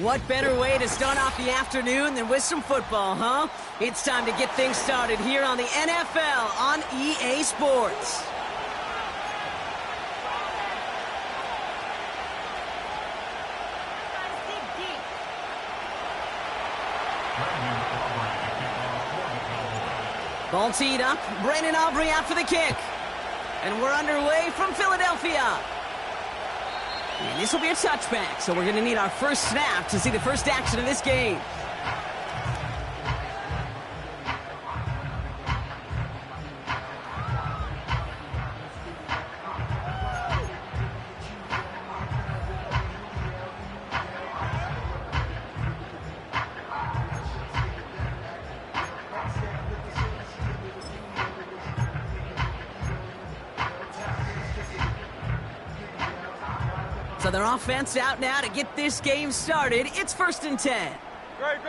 what better way to start off the afternoon than with some football, huh? It's time to get things started here on the NFL on EA Sports. Ball teed up. Brandon Aubrey out for the kick. And we're underway from Philadelphia. And this will be a touchback, so we're going to need our first snap to see the first action of this game. So their offense out now to get this game started. It's 1st and 10. Great,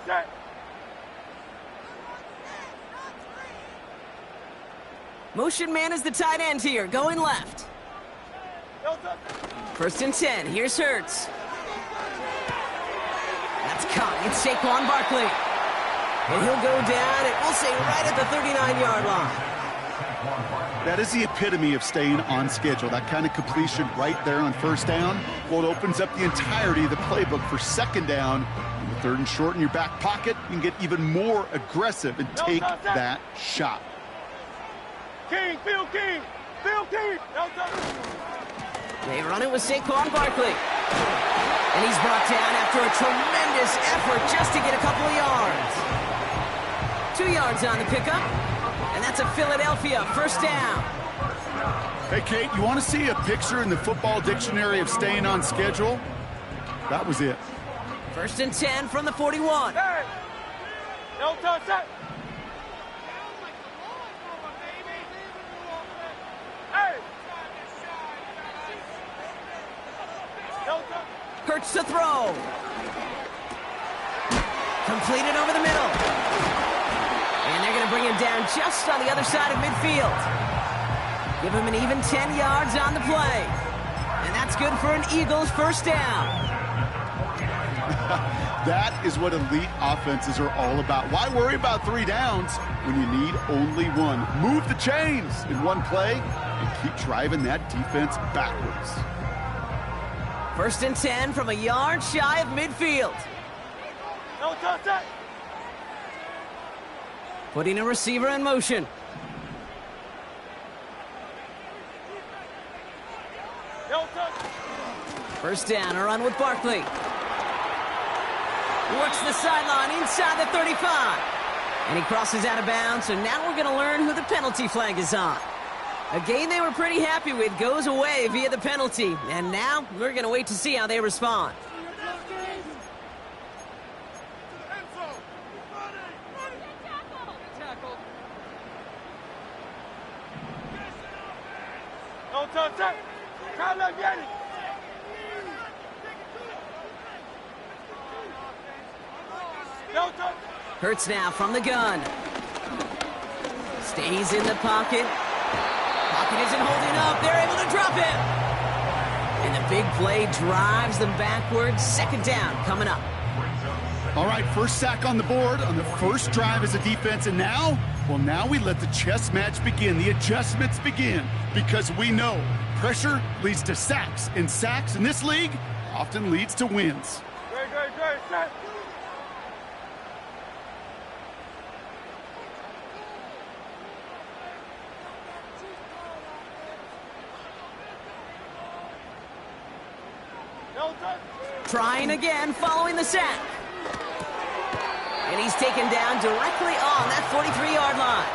set. Motion man is the tight end here, going left. 1st and 10, here's Hurts. That's caught, it's Saquon Barkley. And he'll go down, and we'll say right at the 39-yard line. That is the epitome of staying on schedule. That kind of completion right there on 1st down. Well, it opens up the entirety of the playbook for 2nd down. And with 3rd and short in your back pocket, you can get even more aggressive and take that shot. King. They run it with Saquon Barkley. And he's brought down after a tremendous effort just to get a couple of yards. 2 yards on the pickup. And that's a Philadelphia 1st down. Hey, Kate, you want to see a picture in the football dictionary of staying on schedule? That was it. 1st and 10 from the 41. Hey! No touch that. Hey! No touch. Hurts to throw. Completed over the middle. And they're going to bring him down just on the other side of midfield. Give him an even 10 yards on the play. And that's good for an Eagles 1st down. That is what elite offenses are all about. Why worry about 3 downs when you need only 1? Move the chains in one play and keep driving that defense backwards. 1st and 10 from a yard shy of midfield. No touch that. Putting a receiver in motion. No touch. 1st down, a run with Barkley. Works the sideline inside the 35. And he crosses out of bounds, so now we're going to learn who the penalty flag is on. A game they were pretty happy with goes away via the penalty. And now we're going to wait to see how they respond. No touch that. Kyler, get it. No touch. Hurts now from the gun. Stays in the pocket. Pocket isn't holding up. They're able to drop it. And the big play drives them backwards. 2nd down coming up. All right, 1st sack on the board on the 1st drive as a defense. And now, well, now we let the chess match begin. The adjustments begin because we know pressure leads to sacks. And sacks in this league often leads to wins. Great, set. No touch. Trying again following the sack. And he's taken down directly on that 43-yard line.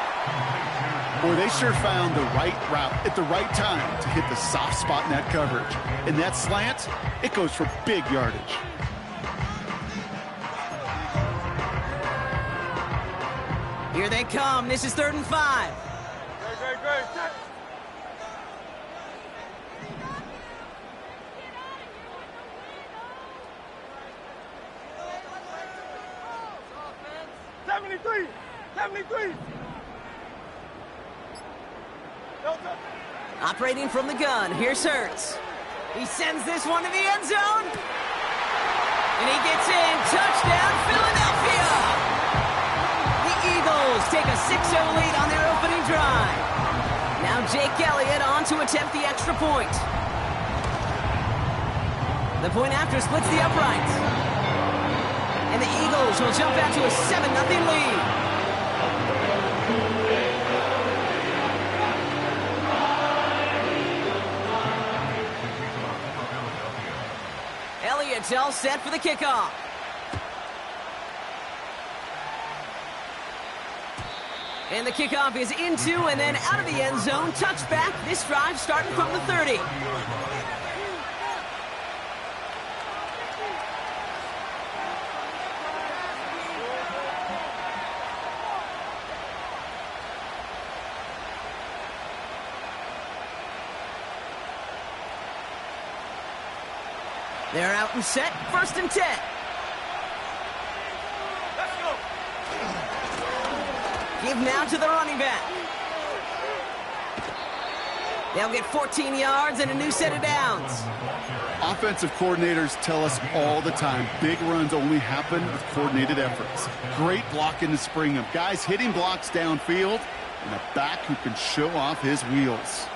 Boy, they sure found the right route at the right time to hit the soft spot in that coverage. And that slant, it goes for big yardage. Here they come. This is 3rd and 5. Great, set. Operating from the gun, here's Hurts. He sends this one to the end zone. And he gets in. Touchdown, Philadelphia! The Eagles take a 6-0 lead on their opening drive. Now Jake Elliott on to attempt the extra point. The point after splits the uprights. And the Eagles will jump out to a 7-0 lead. Elliott's all set for the kickoff. And the kickoff is into and then out of the end zone. Touchback. This drive starting from the 30. They're out and set. 1st and 10. Let's go. Give now to the running back. They'll get 14 yards and a new set of downs. Offensive coordinators tell us all the time, big runs only happen with coordinated efforts. Great blocking to spring them. Guys hitting blocks downfield, and a back who can show off his wheels.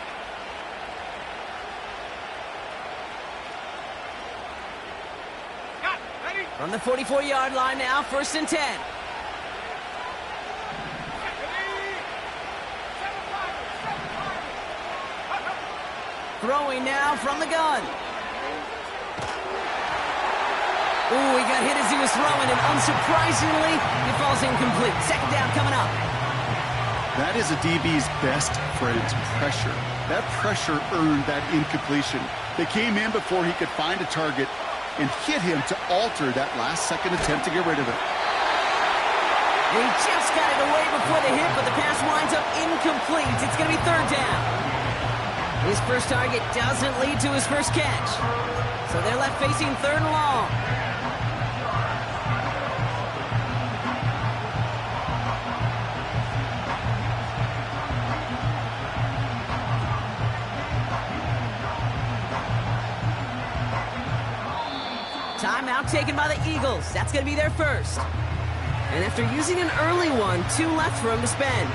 From the 44-yard line now, 1st and 10. Throwing now from the gun. Ooh, he got hit as he was throwing, and unsurprisingly, he falls incomplete. 2nd down coming up. That is a DB's best friend, pressure. That pressure earned that incompletion. They came in before he could find a target and hit him to alter that last-second attempt to get rid of it. He just got it away before the hit, but the pass winds up incomplete. It's going to be 3rd down. His first target doesn't lead to his first catch. So they're left facing 3rd and long. Timeout taken by the Eagles. That's going to be their first. And after using an early one, 2 left for him to spend.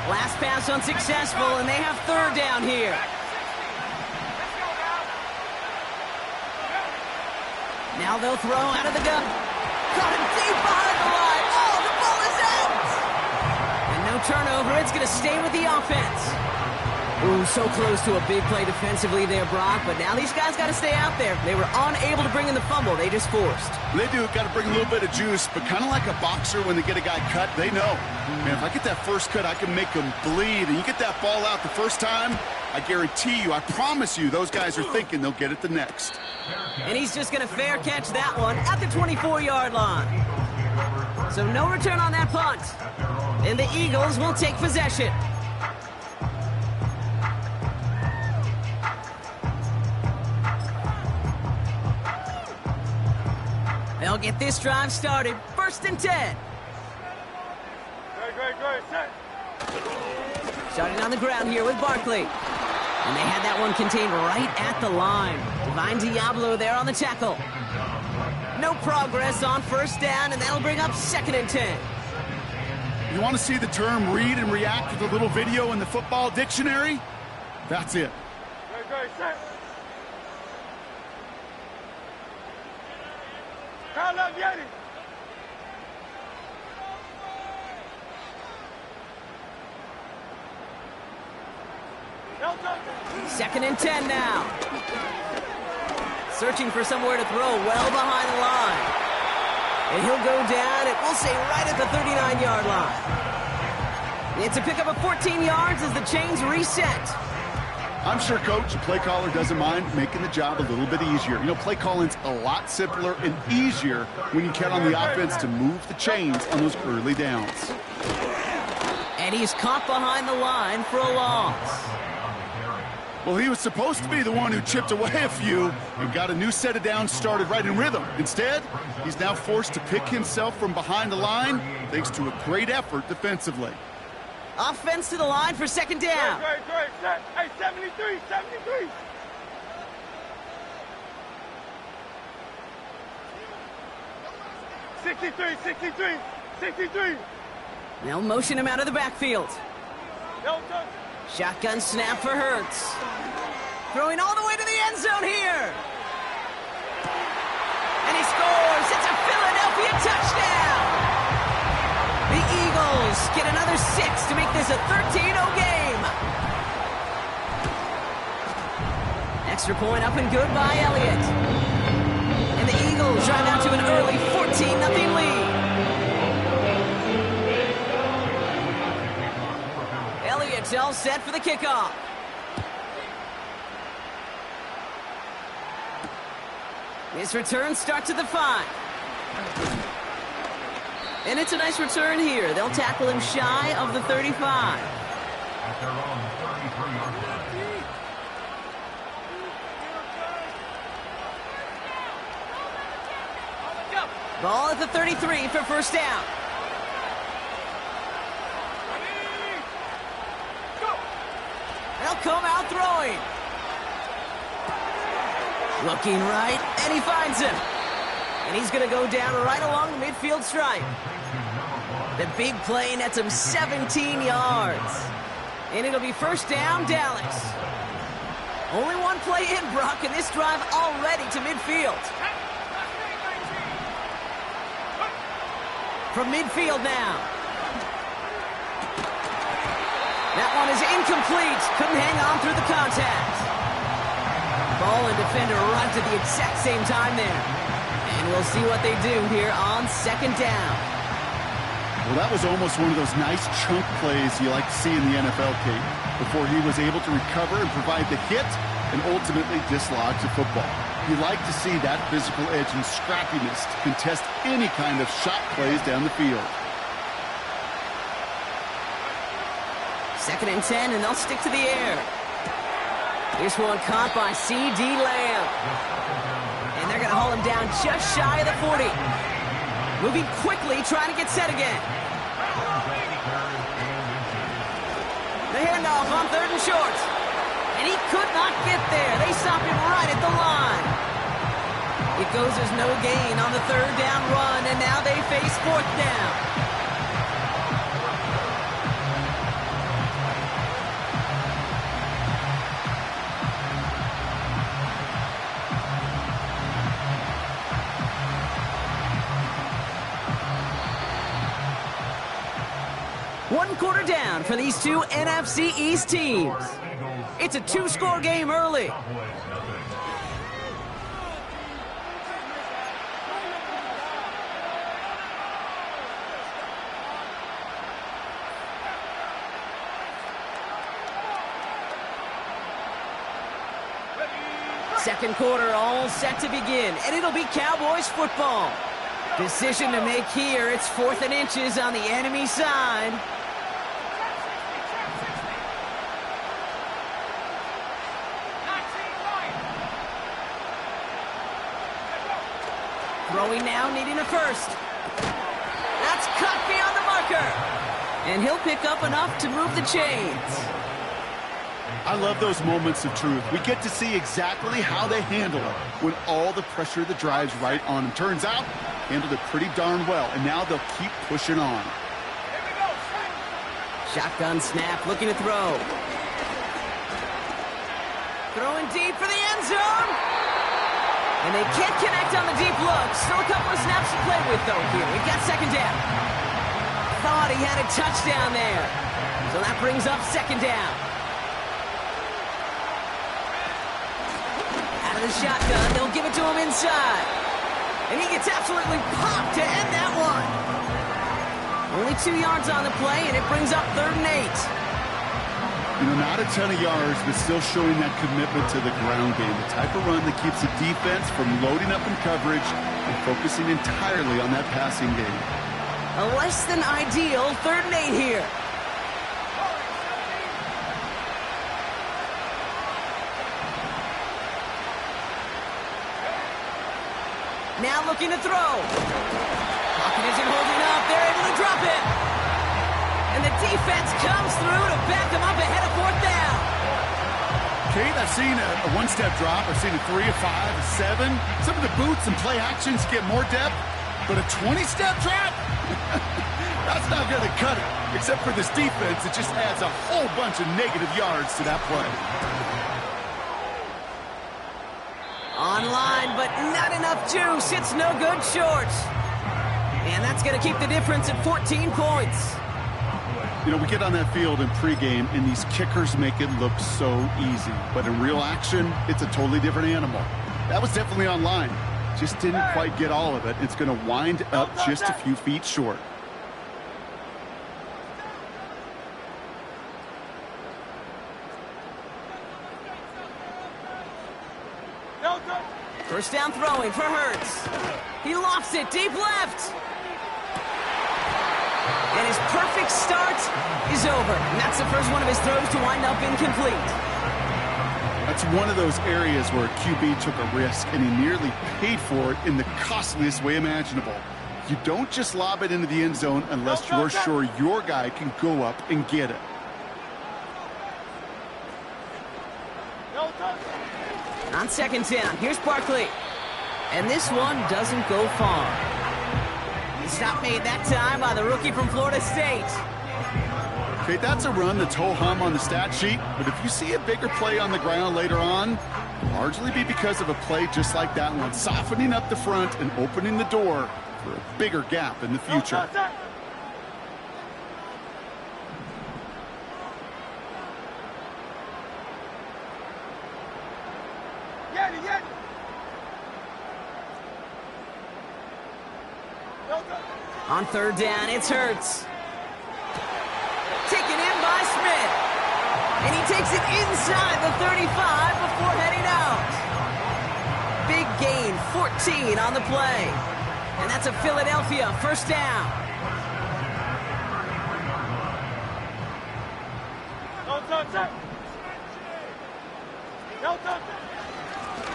Last pass unsuccessful, and they have 3rd down here. Now they'll throw out of the gun. Got him deep behind the line. Oh, the ball is out! And no turnover. It's going to stay with the offense. Ooh, so close to a big play defensively there, Brock. But now these guys got to stay out there. They were unable to bring in the fumble. They just forced. They do. Got to bring a little bit of juice. But kind of like a boxer when they get a guy cut, they know. Man, if I get that first cut, I can make them bleed. And you get that ball out the first time, I guarantee you, I promise you, those guys are thinking they'll get it the next. And he's just going to fair catch that one at the 24-yard line. So no return on that punt. And the Eagles will take possession. They'll get this drive started. 1st and 10. Great, set. Starting on the ground here with Barkley. And they had that one contained right at the line. Divine Diablo there on the tackle. No progress on 1st down, and that'll bring up 2nd and 10. You want to see the term read and react with a little video in the football dictionary? That's it. Great, set. Call up Yeti. 2nd and 10 now. Searching for somewhere to throw well behind the line. And he'll go down, and we'll say right at the 39-yard line. It's a pickup of 14 yards as the chains reset. I'm sure, Coach, the play caller doesn't mind making the job a little bit easier. You know, play calling's a lot simpler and easier when you count on the offense to move the chains on those early downs. And he's caught behind the line for a loss. Well, he was supposed to be the one who chipped away a few and got a new set of downs started right in rhythm. Instead, he's now forced to pick himself from behind the line thanks to a great effort defensively. Offense to the line for second down. Great, set. Hey, 73, 73. $63. They'll motion him out of the backfield. No touch. Shotgun snap for Hurts. Throwing all the way to the end zone here. And he scores. It's a Philadelphia touchdown. The Eagles get another 6 to make this a 13-0 game. Extra point up and good by Elliott. And the Eagles drive out to an early 14-0 lead. Elliott's all set for the kickoff. His return starts at the 5. And it's a nice return here. They'll tackle him shy of the 35. Ball at the 33 for first down. They'll come out throwing. Looking right, and he finds him. And he's going to go down right along the midfield stripe. The big play nets him 17 yards. And it'll be first down, Dallas. Only one play in, Brock, and this drive already to midfield. From midfield now. That one is incomplete. Couldn't hang on through the contact. Ball and defender arrived at the exact same time there. And we'll see what they do here on second down. Well, that was almost one of those nice chunk plays you like to see in the NFL, Kate, before he was able to recover and provide the hit and ultimately dislodge the football. You like to see that physical edge and scrappiness to contest any kind of shot plays down the field. Second and 10, and they'll stick to the air. This one caught by C.D. Lamb. And they're going to haul him down just shy of the 40. Moving quickly, trying to get set again. The handoff on third and short. And he could not get there. They stop him right at the line. It goes as no gain on the third down run, and now they face fourth down. One quarter down for these two NFC East teams. It's a two-score game early. Second quarter all set to begin, and it'll be Cowboys football. Decision to make here. It's 4th and inches on the enemy side. Throwing now, needing a first. That's cut beyond the marker. And he'll pick up enough to move the chains. I love those moments of truth. We get to see exactly how they handle it when all the pressure that drives right on them. Turns out, handled it pretty darn well, and now they'll keep pushing on. Shotgun snap, looking to throw. Throwing deep for the end zone. And they can't connect on the deep look. Still a couple of snaps to play with, though, here. We've got second down. Thought he had a touchdown there. So that brings up second down. Out of the shotgun, they'll give it to him inside. And he gets absolutely popped to end that one. Only 2 yards on the play, and it brings up 3rd and 8. You know, not a ton of yards, but still showing that commitment to the ground game. The type of run that keeps the defense from loading up in coverage and focusing entirely on that passing game. A less than ideal 3rd and 8 here. Now looking to throw. Pocket isn't holding up. They're able to drop it. And the defense comes through to back them up ahead of fourth down. Kate, I've seen a one-step drop. I've seen a 3, a 5, a 7. Some of the boots and play actions get more depth, but a 20-step drop? That's not going to cut it. Except for this defense, it just adds a whole bunch of negative yards to that play. Online, but not enough juice. It's no good short. And that's going to keep the difference at 14 points. You know, we get on that field in pregame, and these kickers make it look so easy. But in real action, it's a totally different animal. That was definitely online. Just didn't quite get all of it. It's going to wind up just a few feet short. First down throwing for Hurts. He lofts it deep left. And his perfect start is over. And that's the first one of his throws to wind up incomplete. That's one of those areas where a QB took a risk, and he nearly paid for it in the costliest way imaginable. You don't just lob it into the end zone unless you're sure your guy can go up and get it. On second down, here's Barkley. And this one doesn't go far. Stop made that time by the rookie from Florida State. Okay, that's a run that's ho-hum on the stat sheet, but if you see a bigger play on the ground later on, it'll largely be because of a play just like that one, softening up the front and opening the door for a bigger gap in the future. On third down, it's Hurts. Taken in by Smith. And he takes it inside the 35 before heading out. Big gain, 14 on the play. And that's a Philadelphia first down.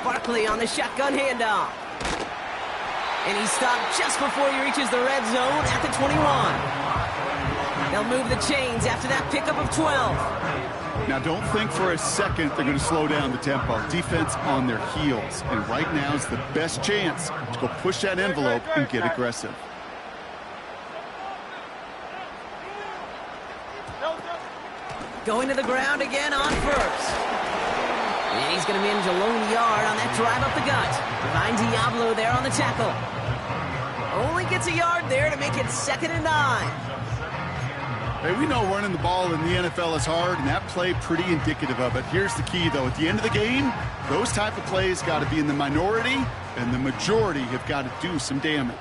Barkley on the shotgun handoff. And he's stopped just before he reaches the red zone at the 21. They'll move the chains after that pickup of 12. Now, don't think for a second they're going to slow down the tempo. Defense on their heels. And right now is the best chance to go push that envelope and get aggressive. Going to the ground again on first. And he's going to manage a lone yard on that drive up the gut. Behind Diablo there on the tackle. Only gets a yard there to make it 2nd and 9. Hey, we know running the ball in the NFL is hard, and that play pretty indicative of it. Here's the key, though. At the end of the game, those type of plays got to be in the minority, and the majority have got to do some damage.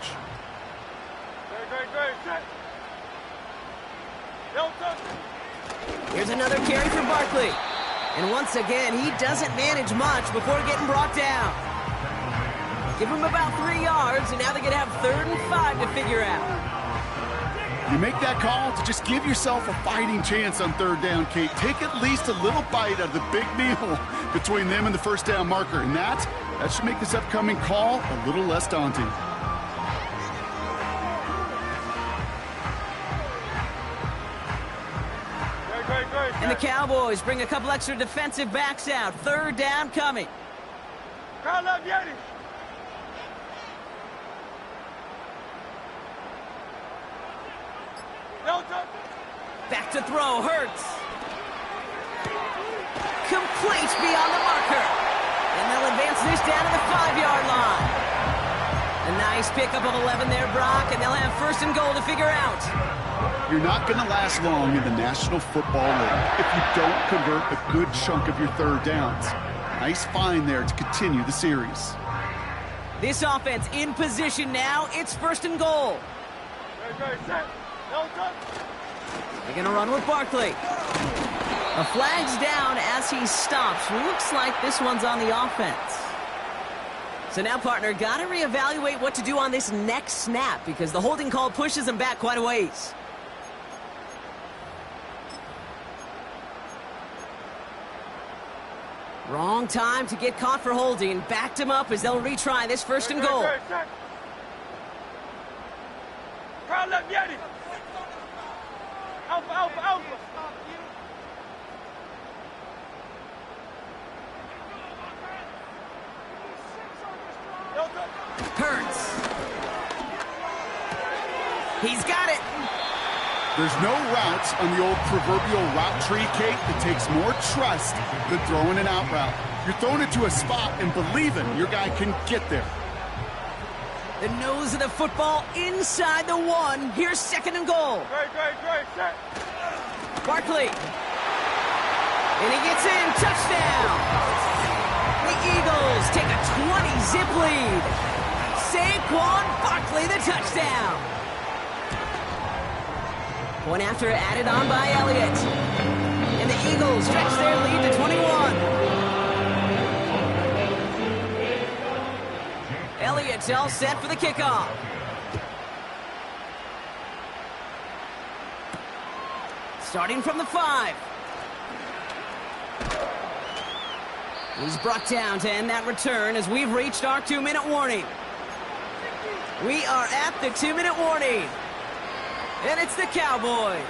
Here's another carry for Barkley. And once again, he doesn't manage much before getting brought down. Give him about 3 yards, and now they're going to have 3rd and 5 to figure out. You make that call to just give yourself a fighting chance on third down, Kate. Take at least a little bite out of the big meal between them and the first down marker. And that should make this upcoming call a little less daunting. And the Cowboys bring a couple extra defensive backs out. 3rd down coming. Crowd up, Yeti. Back to throw, Hurts. Complete beyond the marker. And they'll advance this down to the 5-yard line. A nice pickup of 11 there, Brock, and they'll have 1st and goal to figure out. You're not going to last long in the National Football League if you don't convert a good chunk of your third downs. Nice find there to continue the series. This offense in position now. It's 1st and goal. They're going to run with Barkley. A flag's down as he stops. Looks like this one's on the offense. So now, partner, got to reevaluate what to do on this next snap because the holding call pushes him back quite a ways. Wrong time to get caught for holding. Backed him up as they'll retry this first and goal. Crowd left, Yeti. Alpha, alpha, alpha. Hurts. He's got it. There's no routes on the old proverbial route tree, Kate, that takes more trust than throwing an out route. You're throwing it to a spot and believing your guy can get there. The nose of the football inside the 1. Here's second and goal. Great, set. Barkley. And he gets in. Touchdown. The Eagles take a 20-zip lead. Saquon Barkley, the touchdown. Point after added on by Elliott. And the Eagles stretch their lead to 21. Elliott's all set for the kickoff. Starting from the 5. He's brought down to end that return as we've reached our 2-minute warning. We are at the 2-minute warning. And it's the Cowboys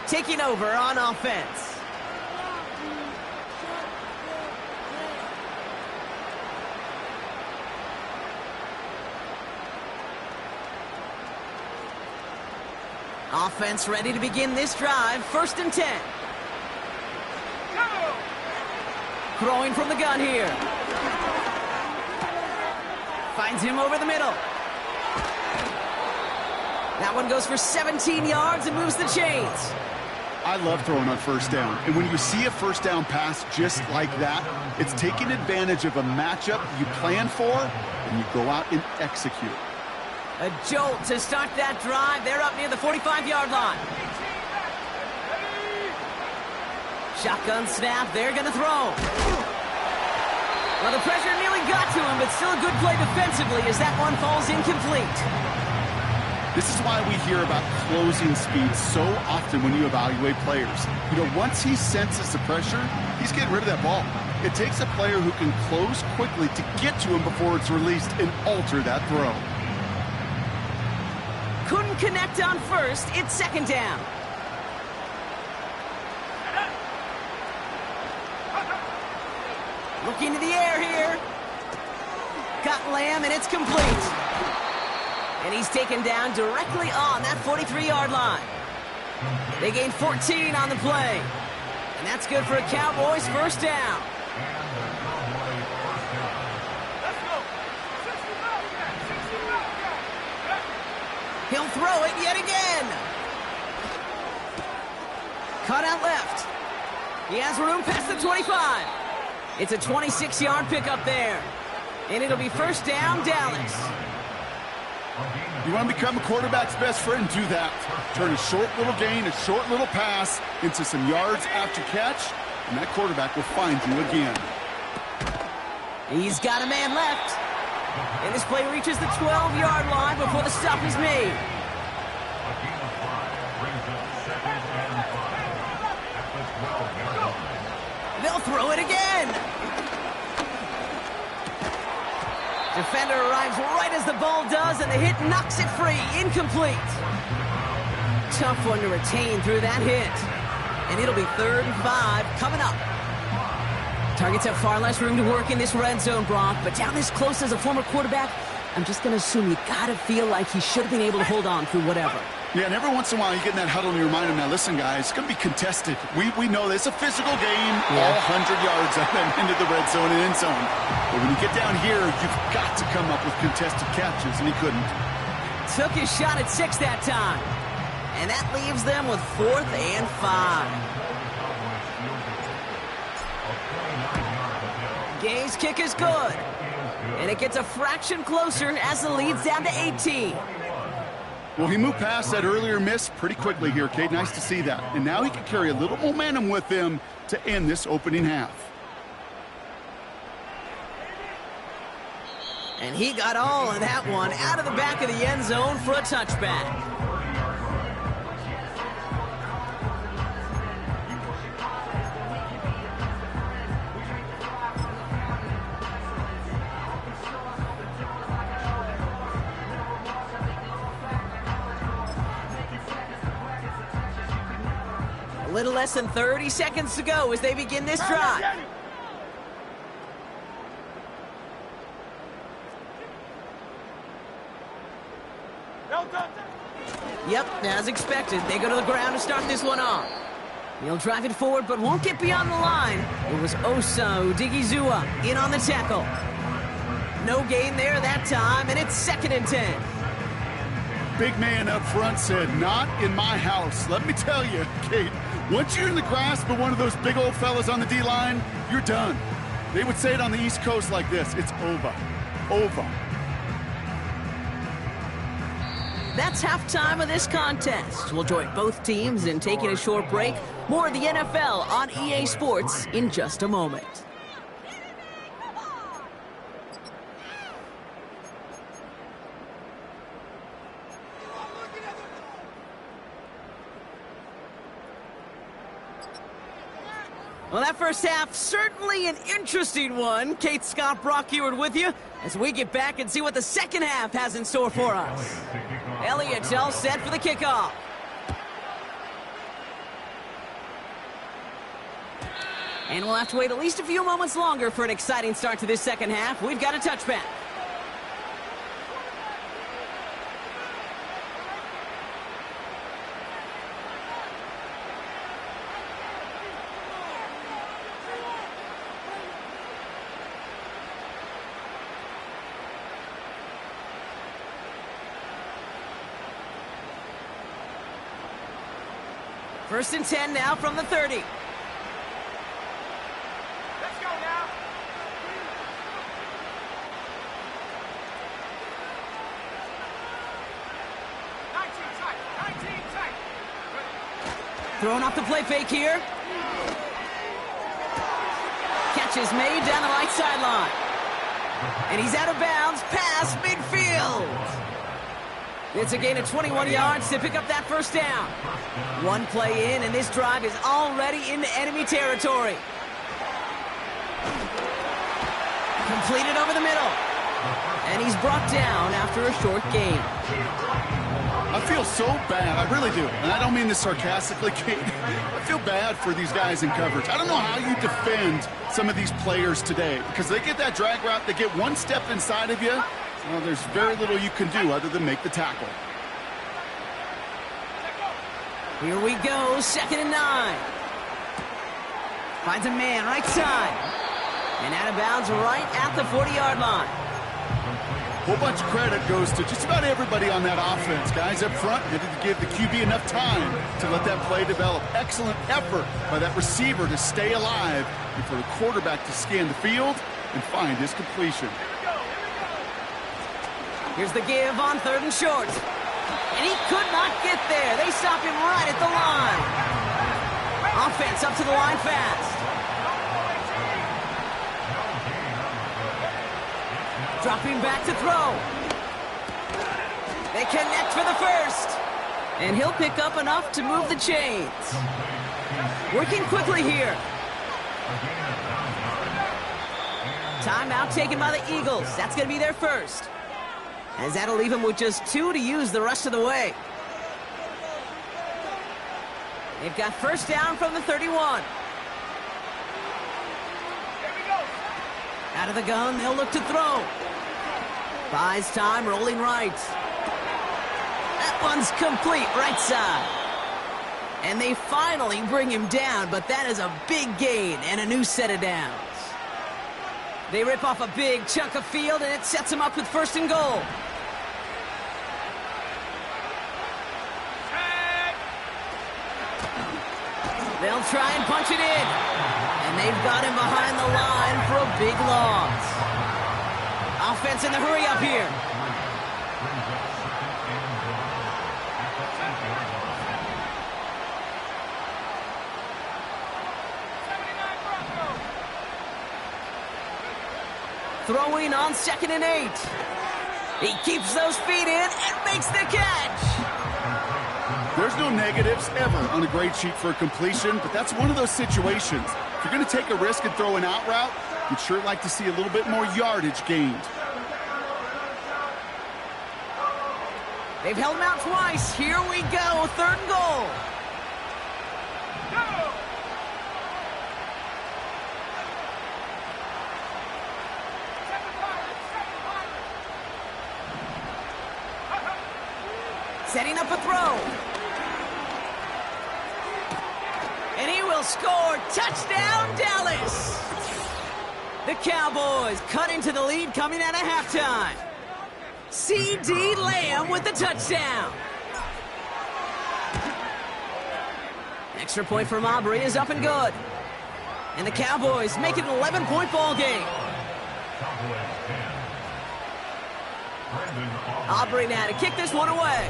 taking over on offense. Offense ready to begin this drive. First and 10. Throwing from the gun here. Finds him over the middle. That one goes for 17 yards and moves the chains. I love throwing on first down. And when you see a first down pass just like that, it's taking advantage of a matchup you plan for, and you go out and execute. A jolt to start that drive. They're up near the 45-yard line. Shotgun snap. They're going to throw. Well, the pressure nearly got to him, but still a good play defensively as that one falls incomplete. This is why we hear about closing speed so often when you evaluate players. You know, once he senses the pressure, he's getting rid of that ball. It takes a player who can close quickly to get to him before it's released and alter that throw. Couldn't connect on first. It's second down. Looking to the air here. Got Lamb, and it's complete. And he's taken down directly on that 43-yard line. They gain 14 on the play. And that's good for a Cowboys first down. He'll throw it yet again. Cut out left. He has room past the 25. It's a 26-yard pickup there. And it'll be first down, Dallas. You want to become a quarterback's best friend, do that. Turn a short little gain, a short little pass into some yards after catch, and that quarterback will find you again. He's got a man left. And this play reaches the 12-yard line before the stop is made. They'll throw it again. Defender arrives right as the ball does, and the hit knocks it free. Incomplete. Tough one to retain through that hit. And it'll be 3rd and 5 coming up. Targets have far less room to work in this red zone, Brock, but down this close as a former quarterback, I'm just going to assume you got to feel like he should have been able to hold on through whatever. Yeah, and every once in a while you get in that huddle and you remind him, now listen, guys, it's going to be contested. We know this. It's a physical game, all 100 yards up and into the red zone and end zone. But when you get down here, you've got to come up with contested catches, and he couldn't. Took his shot at 6 that time. And that leaves them with 4th and 5. Gay's kick is good. And it gets a fraction closer as the lead's down to 18. Well, he moved past that earlier miss pretty quickly here, Kate. Nice to see that. And now he can carry a little momentum with him to end this opening half. And he got all of that one out of the back of the end zone for a touchback. Little less than 30 seconds to go as they begin this drive. Yep, as expected, they go to the ground to start this one off. He'll drive it forward, but won't get beyond the line. It was Osa Odigizua in on the tackle. No gain there that time, and it's 2nd and 10. Big man up front said, "Not in my house." Let me tell you, Kate, once you're in the grasp of one of those big old fellas on the D-line, you're done. They would say it on the East Coast like this: it's over. Over. That's halftime of this contest. We'll join both teams in taking a short break. More of the NFL on EA Sports in just a moment. Well, that first half, certainly an interesting one. Kate, Scott, Brock here with you as we get back and see what the second half has in store for us. Elliott's all set for the kickoff. And we'll have to wait at least a few moments longer for an exciting start to this second half. We've got a touchback. First and 10 now from the 30. Let's go now. Throwing off the play fake here. Catch is made down the right sideline. And he's out of bounds past midfield. It's a gain of 21 yards to pick up that first down. One play in, and this drive is already into enemy territory. Completed over the middle. And he's brought down after a short gain. I feel so bad. I really do. And I don't mean this sarcastically, Kate. I feel bad for these guys in coverage. I don't know how you defend some of these players today, because they get that drag route, they get one step inside of you. Well, there's very little you can do other than make the tackle. Here we go, 2nd and 9. Finds a man right side. And out of bounds right at the 40-yard line. Whole bunch of credit goes to just about everybody on that offense. Guys up front needed to give the QB enough time to let that play develop. Excellent effort by that receiver to stay alive and for the quarterback to scan the field and find his completion. Here's the give on 3rd and short. And he could not get there. They stop him right at the line. Offense up to the line fast. Dropping back to throw. They connect for the first. And he'll pick up enough to move the chains. Working quickly here. Timeout taken by the Eagles. That's going to be their first. As that'll leave him with just 2 to use the rest of the way. They've got first down from the 31. Out of the gun, they'll look to throw. Buys time, rolling right. That one's complete, right side. And they finally bring him down, but that is a big gain and a new set of downs. They rip off a big chunk of field, and it sets them up with 1st and goal. They'll try and punch it in. And they've got him behind the line for a big loss. Offense in the hurry up here. Throwing on 2nd and 8. He keeps those feet in and makes the catch. There's no negatives ever on a grade sheet for a completion, but that's one of those situations. If you're going to take a risk and throw an out route, you'd sure like to see a little bit more yardage gained. They've held him out twice. Here we go, 3rd and goal. setting up a throw. And he will score. Touchdown, Dallas! The Cowboys cut into the lead coming out of halftime. C.D. Lamb with the touchdown. Extra point from Aubrey is up and good. And the Cowboys make it an 11-point ball game. Aubrey now to kick this one away.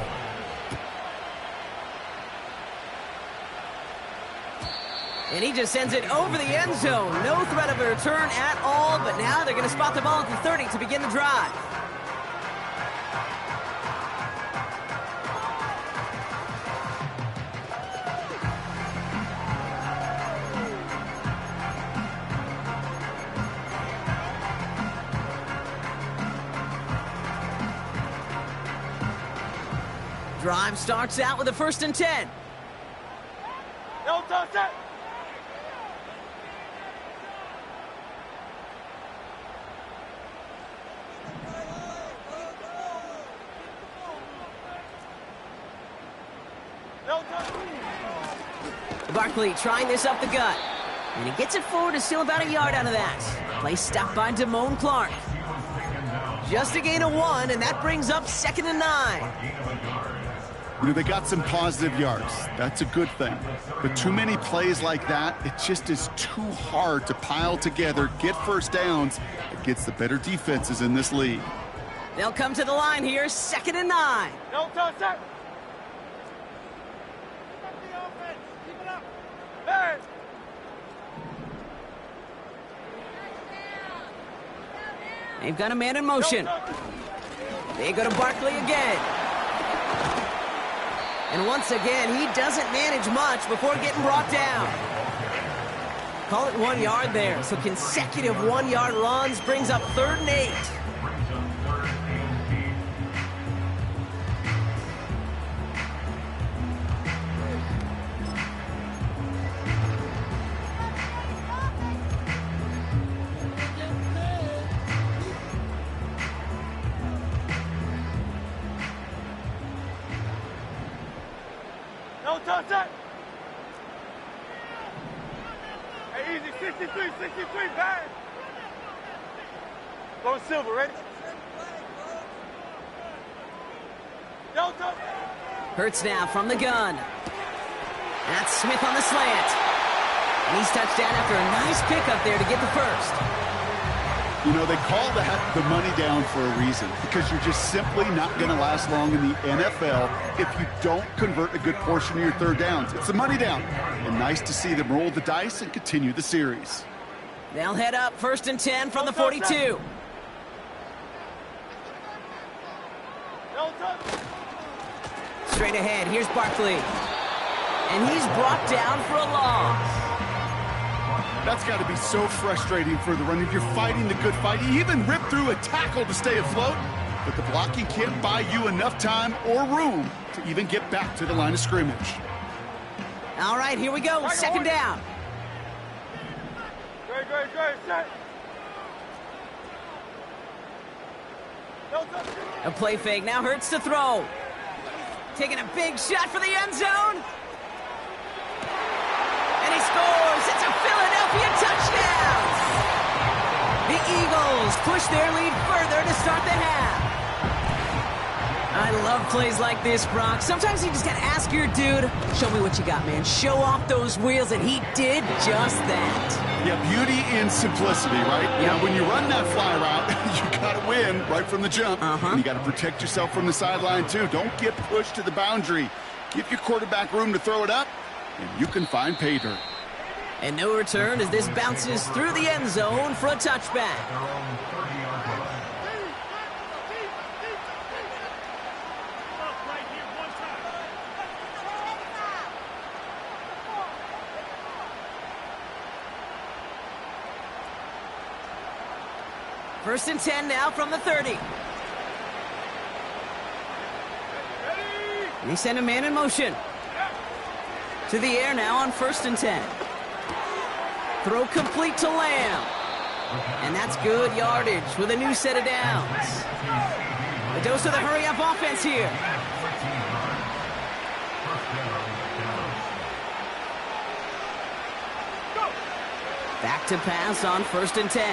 And he just sends it over the end zone. No threat of a return at all, but now they're going to spot the ball at the 30 to begin the drive. Drive starts out with a 1st and 10. No touch it. No touch. Barkley trying this up the gut. And he gets it forward to steal about a yard out of that. Play stopped by Damone Clark. Just a gain of 1, and that brings up 2nd and 9. You know, they got some positive yards. That's a good thing. But too many plays like that, it just is too hard to pile together, get first downs against the better defenses in this league. They'll come to the line here, 2nd and 9. No touch it. Hey. They've got a man in motion. They go to Barkley again. And once again, he doesn't manage much before getting brought down. Call it 1 yard there. So consecutive 1-yard runs brings up 3rd and 8. No touch it. Hey, easy. 63, bang. Go Silver, ready? No touch. Hurts now from the gun. That's Smith on the slant. And he's touched down after a nice pickup there to get the 1st. You know, they call that the money down for a reason, because you're just simply not going to last long in the NFL if you don't convert a good portion of your 3rd downs. It's the money down. And nice to see them roll the dice and continue the series. They'll head up 1st and 10 from the 42. No touch. Straight ahead, here's Barkley. And he's brought down for a loss. That's got to be so frustrating for the runner. You're fighting the good fight. You even rip through a tackle to stay afloat, but the blocking can't buy you enough time or room to even get back to the line of scrimmage. All right, here we go. 2nd down. Great, set. No touch. A play fake now Hurts to throw. Taking a big shot for the end zone. And he scores. It's a Philadelphia touchdown. The Eagles push their lead further to start the half. I love plays like this, Brock. Sometimes you just got to ask your dude, show me what you got, man. Show off those wheels, and he did just that. Yeah, beauty in simplicity, right? Yep. Now, when you run that fly route, you got to win right from the jump. And you got to protect yourself from the sideline, too. Don't get pushed to the boundary. Give your quarterback room to throw it up, and you can find pay dirt. And no return as this bounces through the end zone for a touchback. First and 10 now from the 30. And they send a man in motion. To the air now on 1st and 10. Throw complete to Lamb. And that's good yardage with a new set of downs. A dose of the hurry-up offense here. Back to pass on 1st and 10.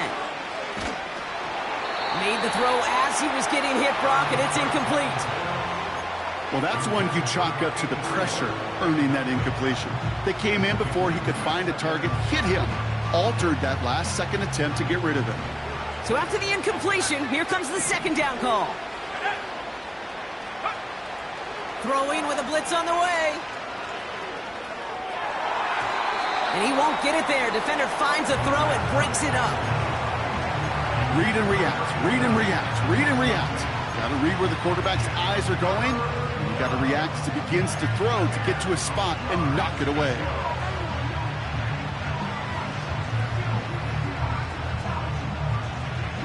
Made the throw as he was getting hit, Brock, and it's incomplete. Well, that's one you chalk up to the pressure earning that incompletion. They came in before he could find a target, hit him, altered that last-second attempt to get rid of it. So after the incompletion, here comes the 2nd down call. Throwing with a blitz on the way. And he won't get it there. Defender finds a throw and breaks it up. Read and react, read and react, read and react. Got to read where the quarterback's eyes are going. And you got to react as he begins to throw to get to a spot and knock it away.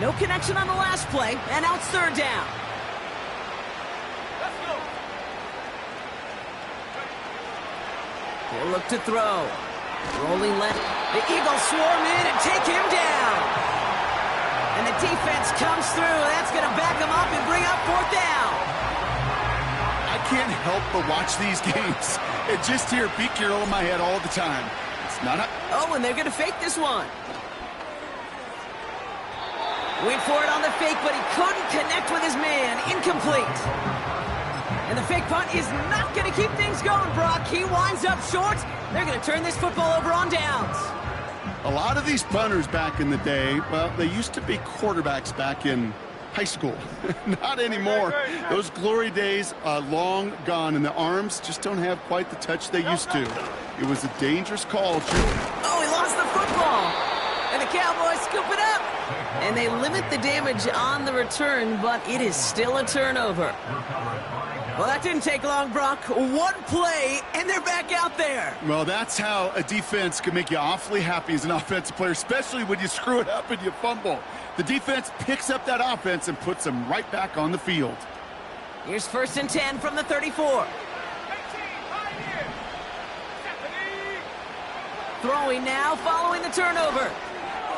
No connection on the last play, and now it's 3rd down. Let's go. He'll look to throw. Rolling left. The Eagles swarm in and take him down. And the defense comes through. That's going to back him up and bring up 4th down. I can't help but watch these games and just hear Pete Carroll in my head all the time. It's not a... Oh, and they're going to fake this one. Went for it on the fake, but he couldn't connect with his man. Incomplete. And the fake punt is not going to keep things going, Brock. He winds up short. They're going to turn this football over on downs. A lot of these punters back in the day, well, they used to be quarterbacks back in high school. Not anymore. Those glory days are long gone, and the arms just don't have quite the touch they used to. It was a dangerous call, Chip. Oh, he lost the football. And the Cowboys scoop it up. And they limit the damage on the return, but it is still a turnover. Well, that didn't take long, Brock. One play, and they're back out there. Well, that's how a defense can make you awfully happy as an offensive player, especially when you screw it up and you fumble. The defense picks up that offense and puts them right back on the field. Here's 1st and 10 from the 34. Throwing now, following the turnover.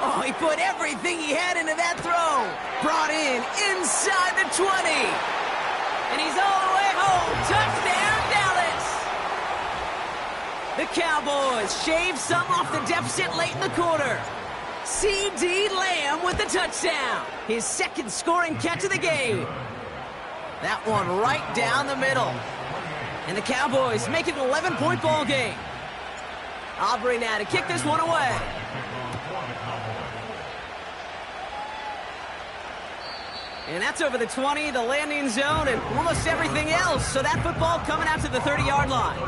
Oh, he put everything he had into that throw. Brought in inside the 20. And he's all the way home. Touchdown, Dallas. The Cowboys shave some off the deficit late in the quarter. C.D. Lamb with the touchdown. His 2nd scoring catch of the game. That one right down the middle. And the Cowboys make it an 11-point ball game. Aubrey now to kick this one away. And that's over the 20, the landing zone, and almost everything else. So that football coming out to the 30-yard line.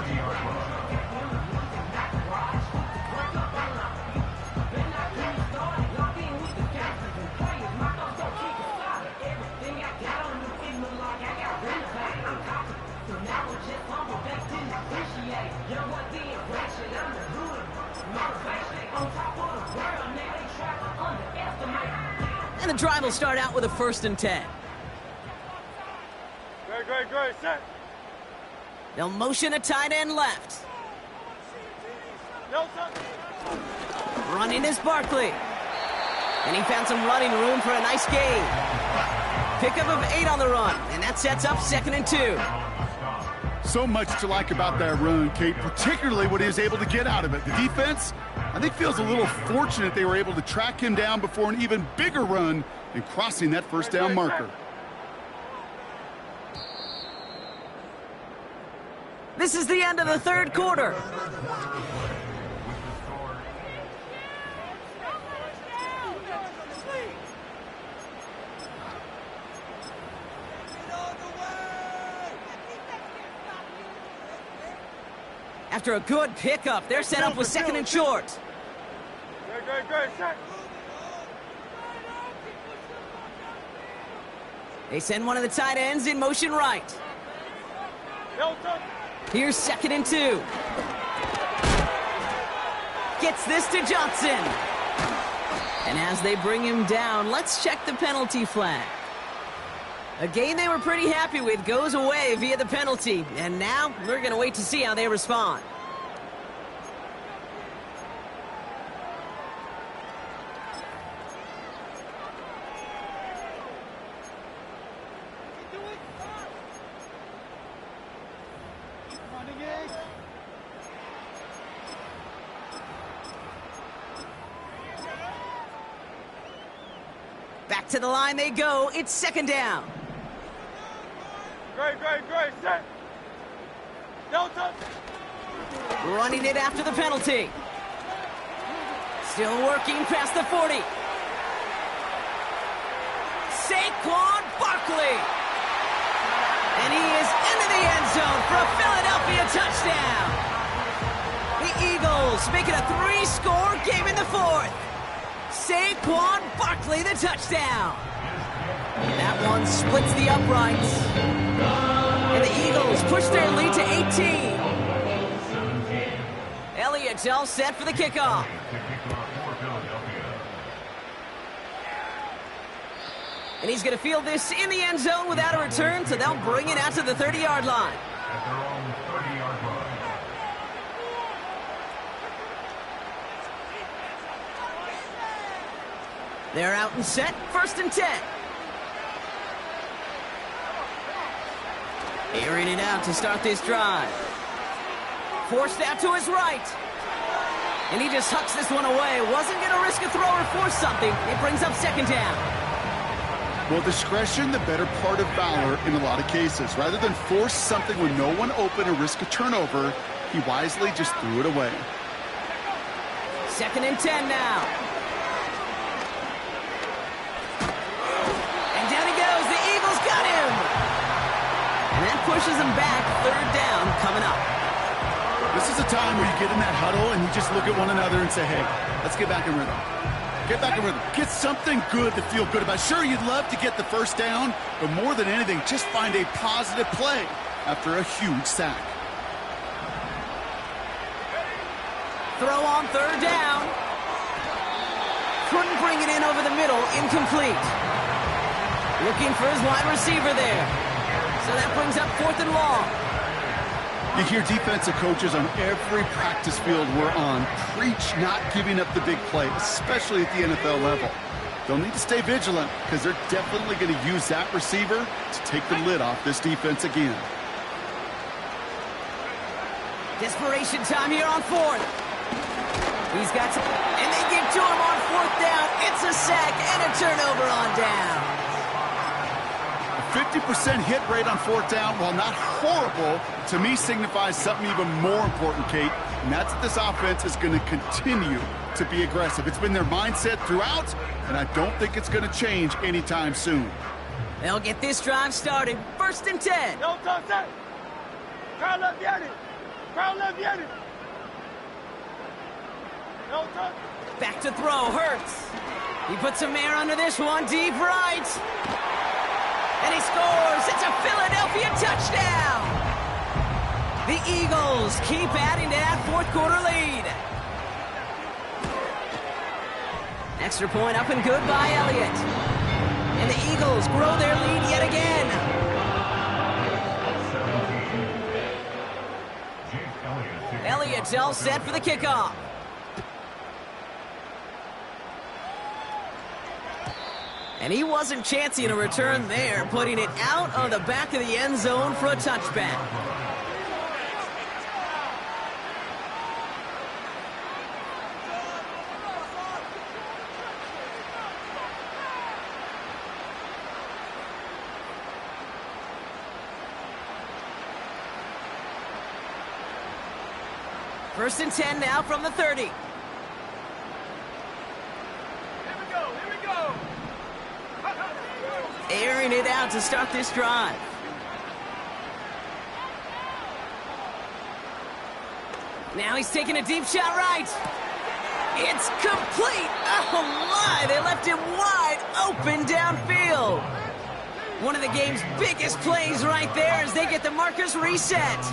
And the drive will start out with a 1st and 10. Great, set. They'll motion a tight end left. No touch. Running is Barkley. And he found some running room for a nice gain. Pickup of 8 on the run, and that sets up 2nd and 2. So much to like about that run, Kate, particularly what he was able to get out of it. The defense, I think, feels a little fortunate they were able to track him down before an even bigger run and crossing that 1st down marker. This is the end of the 3rd quarter. After a good pickup, they're set up with 2nd and short. Great, set. They send one of the tight ends in motion right. No touch. Here's 2nd and 2. Gets this to Johnson. And as they bring him down, let's check the penalty flag. A game they were pretty happy with goes away via the penalty. And now we're going to wait to see how they respond. Back to the line they go. It's second down. Great, set. No touch. Running it after the penalty. Still working past the 40. Saquon Barkley. And he is into the end zone for a Philadelphia touchdown. The Eagles make it a 3-score game in the fourth. Saquon Barkley, the touchdown. That one splits the uprights. And the Eagles push their lead to 18. Elliott's all set for the kickoff. And he's going to field this in the end zone without a return, so they'll bring it out to the 30-yard line. They're out and set, 1st and 10. Airing it out to start this drive. Forced out to his right. And he just hucks this one away. Wasn't going to risk a throw or force something. It brings up second down. Well, discretion, the better part of valor in a lot of cases. Rather than force something with no one open and risk a turnover, he wisely just threw it away. 2nd and 10 now. And down he goes. The Eagles got him. And that pushes him back. 3rd down coming up. This is a time where you get in that huddle and you just look at one another and say, hey, let's get back in rhythm. Get back in rhythm. Get something good to feel good about. Sure, you'd love to get the first down, but more than anything, just find a positive play after a huge sack. Throw on 3rd down. Couldn't bring it in over the middle. Incomplete. Looking for his wide receiver there. So that brings up 4th and long. You hear defensive coaches on every practice field we're on preach not giving up the big play, especially at the NFL level. They'll need to stay vigilant because they're definitely going to use that receiver to take the lid off this defense again. Desperation time here on 4th. He's got some, and they give to him on 4th down. It's a sack and a turnover on down. 50% hit rate on 4th down, while not horrible, to me signifies something even more important, Kate, and that's that this offense is going to continue to be aggressive. It's been their mindset throughout, and I don't think it's going to change anytime soon. They'll get this drive started. 1st and 10. No touch, set. Crowd left, get it. Crowd left, get it. No touch. Back to throw, Hurts. He puts some air under this one, deep right. And he scores. It's a Philadelphia touchdown. The Eagles keep adding to that 4th quarter lead. Extra point up and good by Elliott. And the Eagles grow their lead yet again. Elliott's all set for the kickoff. And he wasn't chancing a return there, putting it out on the back of the end zone for a touchback. First and 10 now from the 30. Here we go. Airing it out to start this drive. Now he's taking a deep shot right. It's complete. Oh my, they left him wide open downfield. One of the game's biggest plays right there as they get the markers reset.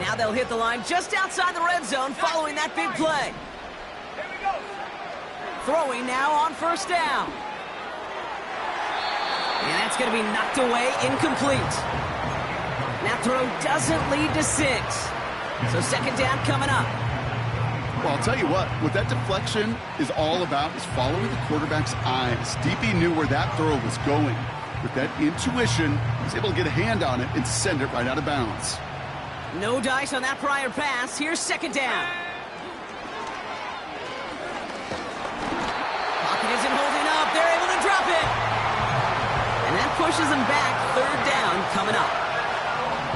Now they'll hit the line just outside the red zone following that big play. Here we go. Throwing now on 1st down. And that's going to be knocked away, incomplete. That throw doesn't lead to 6. So 2nd down coming up. Well, I'll tell you what that deflection is all about is following the quarterback's eyes. DB knew where that throw was going. With that intuition, he was able to get a hand on it and send it right out of bounds. No dice on that prior pass. Here's 2nd down. Pocket isn't holding up. They're able to drop it. pushes them back. Third down coming up.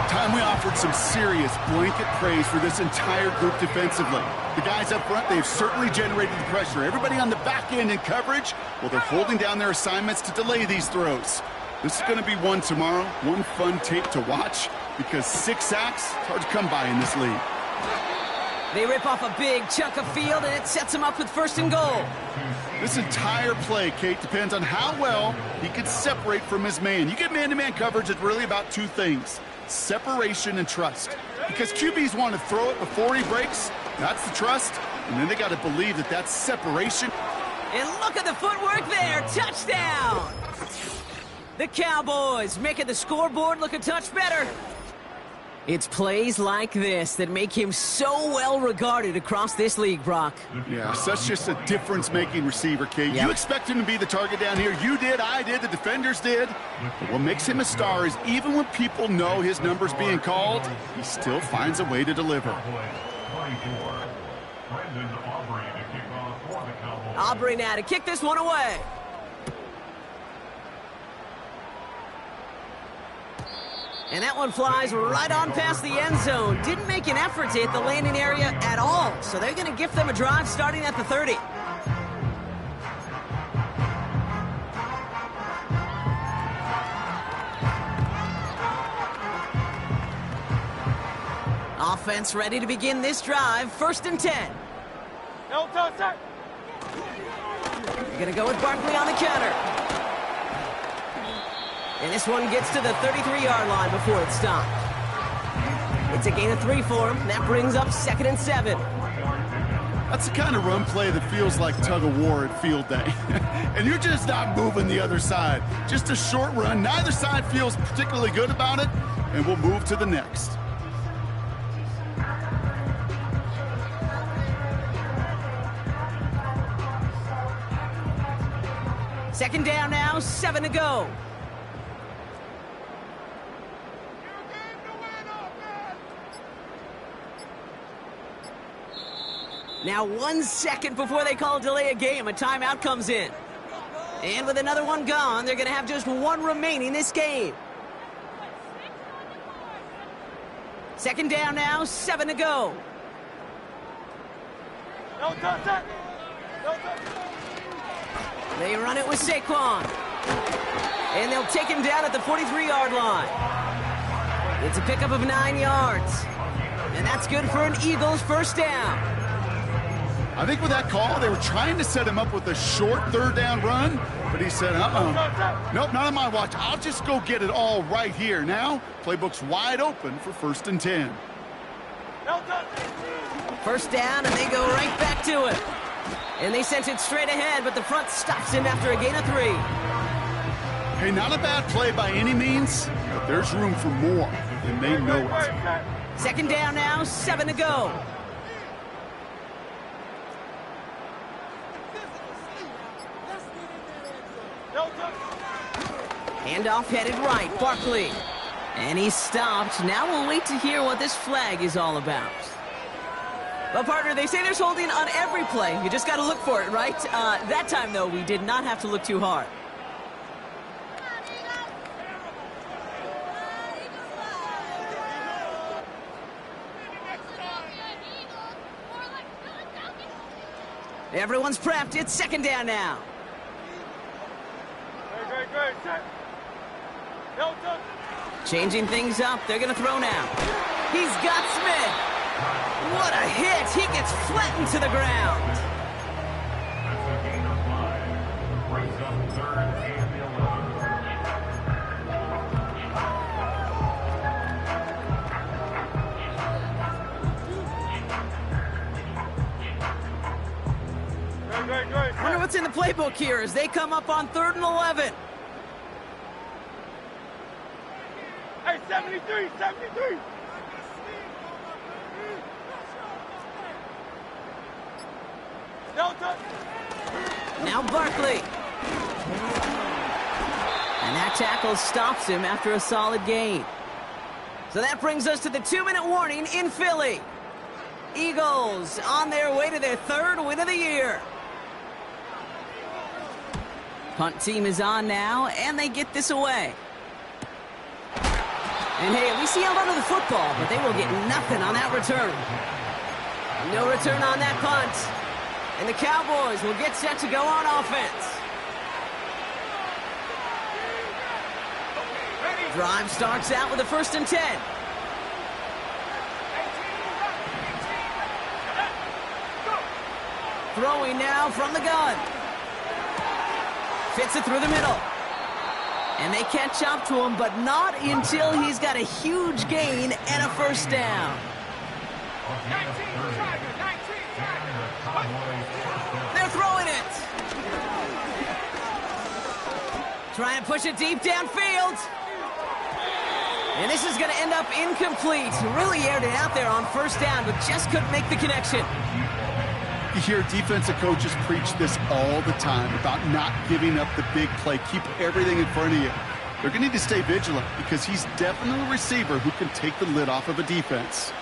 Time we offered some serious blanket praise for this entire group defensively. The guys up front, they've certainly generated the pressure. Everybody on the back end in coverage, well, they're holding down their assignments to delay these throws. This is going to be one tomorrow, one fun tape to watch, because 6 sacks, it's hard to come by in this league. They rip off a big chunk of field, and it sets them up with 1st and goal. This entire play, Kate, depends on how well he can separate from his man. You get man-to-man coverage, it's really about 2 things: separation and trust. Because QBs want to throw it before he breaks, that's the trust, and then they got to believe that that's separation. And look at the footwork there, touchdown! The Cowboys making the scoreboard look a touch better. It's plays like this that make him so well regarded across this league, Brock. Yeah, such just a difference-making receiver, Kate. Yep. You expect him to be the target down here. You did, I did, the defenders did. But what makes him a star is even when people know his number's being called, he still finds a way to deliver. Aubrey now to kick this one away. And that one flies right on past the end zone. Didn't make an effort to hit the landing area at all. So they're going to gift them a drive starting at the 30. Offense ready to begin this drive. 1st and 10. No touch, sir. They're going to go with Barkley on the counter. And this one gets to the 33-yard line before it's stopped. It's a gain of 3 for him. That brings up 2nd and 7. That's the kind of run play that feels like tug-of-war at field day. And you're just not moving the other side. Just a short run. Neither side feels particularly good about it, and we'll move to the next. Second down now, 7 to go. Now 1 second before they call delay a game, a timeout comes in. And with another one gone, they're going to have just 1 remaining this game. Second down now, 7 to go. No touch, sir. No touch. They run it with Saquon. And they'll take him down at the 43-yard line. It's a pickup of 9 yards. And that's good for an Eagles first down. I think with that call, they were trying to set him up with a short 3rd down run, but he said, nope, not on my watch. I'll just go get it all right here. Now, playbook's wide open for 1st and 10. No touch. First down, and they go right back to it. And they sent it straight ahead, but the front stops him after a gain of 3. Hey, not a bad play by any means, but there's room for more, and they know it. Second down now, 7 to go. Handoff headed right, Barkley. And he's stopped. Now we'll wait to hear what this flag is all about. Well, partner, they say there's holding on every play. You just got to look for it, right? That time, though, we did not have to look too hard. Everyone's prepped. It's second down now. Great, set. No touch. Changing things up. They're going to throw now. He's got Smith. What a hit. He gets flattened to the ground. Great. Wonder what's in the playbook here as they come up on 3rd and 11. Hey, 73. No touch. Now Barkley. And that tackle stops him after a solid gain. So that brings us to the 2-minute warning in Philly. Eagles on their way to their 3rd win of the year. Punt team is on now, and they get this away. And hey, at least he held onto the football, but they will get nothing on that return. No return on that punt. And the Cowboys will get set to go on offense. Drive starts out with a 1st and 10. Throwing now from the gun. Fits it through the middle. And they catch up to him, but not until he's got a huge gain and a 1st down. They're throwing it. Trying to push it deep downfield. And this is going to end up incomplete. Really aired it out there on 1st down, but just couldn't make the connection. You hear defensive coaches preach this all the time about not giving up the big play. Keep everything in front of you. They're going to need to stay vigilant because he's definitely a receiver who can take the lid off of a defense.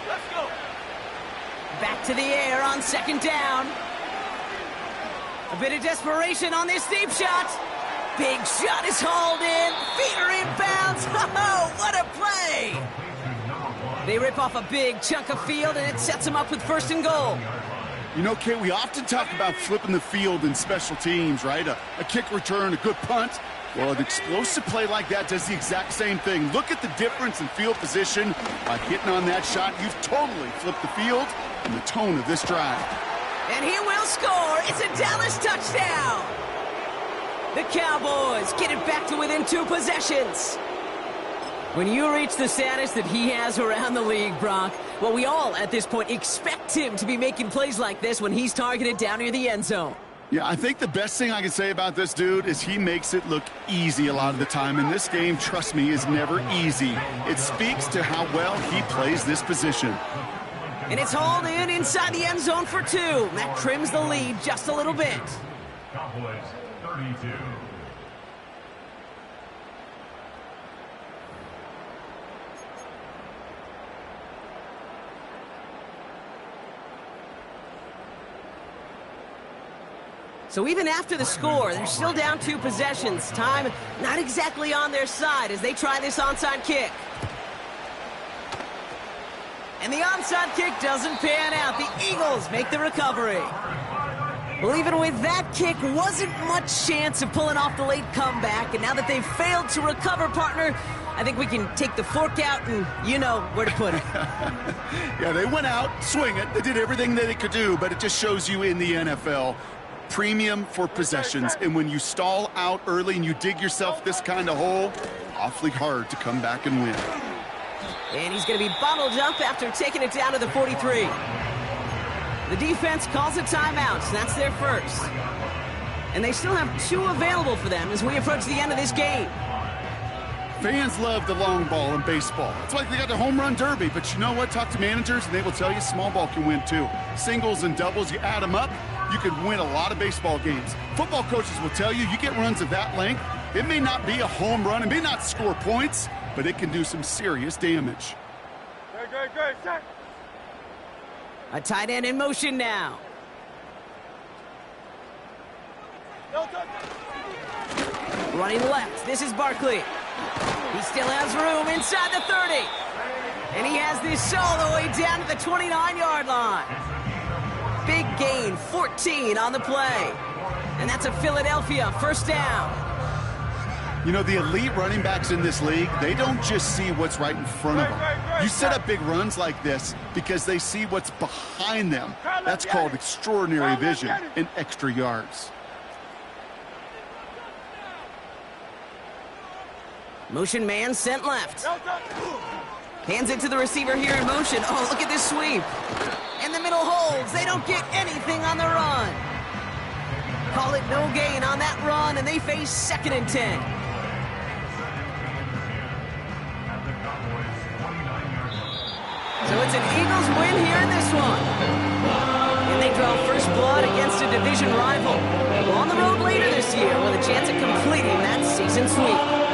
Let's go. Back to the air on 2nd down. A bit of desperation on this deep shot. Big shot is hauled in. Feet are inbounds. Oh, what a play! They rip off a big chunk of field, and it sets them up with 1st and goal. You know, Kate, we often talk about flipping the field in special teams, right? A kick return, a good punt. Well, an explosive play like that does the exact same thing. Look at the difference in field position. By hitting on that shot, you've totally flipped the field and the tone of this drive. And he will score. It's a Dallas touchdown. The Cowboys get it back to within 2 possessions. When you reach the status that he has around the league, Brock, well, we all at this point expect him to be making plays like this when he's targeted down near the end zone. Yeah, I think the best thing I can say about this dude is he makes it look easy a lot of the time. And this game, trust me, is never easy. It speaks to how well he plays this position. And it's hauled in inside the end zone for 2. That trims the lead just a little bit. Cowboys 32. So even after the score, they're still down 2 possessions. Time not exactly on their side as they try this onside kick. And the onside kick doesn't pan out. The Eagles make the recovery. Well, even with that kick, wasn't much chance of pulling off the late comeback. And now that they've failed to recover, partner, I think we can take the fork out and you know where to put it. Yeah, they went out, swing it. They did everything that they could do, but it just shows you in the NFL, premium for possessions. And when you stall out early and you dig yourself this kind of hole, awfully hard to come back and win. And he's going to be bottled up after taking it down to the 43. The defense calls a timeout. So that's their first. And they still have 2 available for them as we approach the end of this game. Fans love the long ball in baseball. It's like they got the home run derby, but you know what? Talk to managers and they will tell you small ball can win too. Singles and doubles, you add them up, you can win a lot of baseball games. Football coaches will tell you get runs of that length. It may not be a home run, it may not score points, but it can do some serious damage. Good, set. A tight end in motion now. Running left, this is Barkley. He still has room inside the 30. And he has this all the way down to the 29-yard line. Big gain, 14 on the play. And that's a Philadelphia 1st down. You know, the elite running backs in this league, they don't just see what's right in front of them. You set up big runs like this because they see what's behind them. That's called extraordinary vision and extra yards. Motion man sent left. Hands it to the receiver here in motion. Oh, look at this sweep. In the middle holds. They don't get anything on the run. Call it no gain on that run, and they face 2nd and 10. So it's an Eagles win here in this one. And they draw first blood against a division rival. On the road later this year with a chance at completing that season sweep.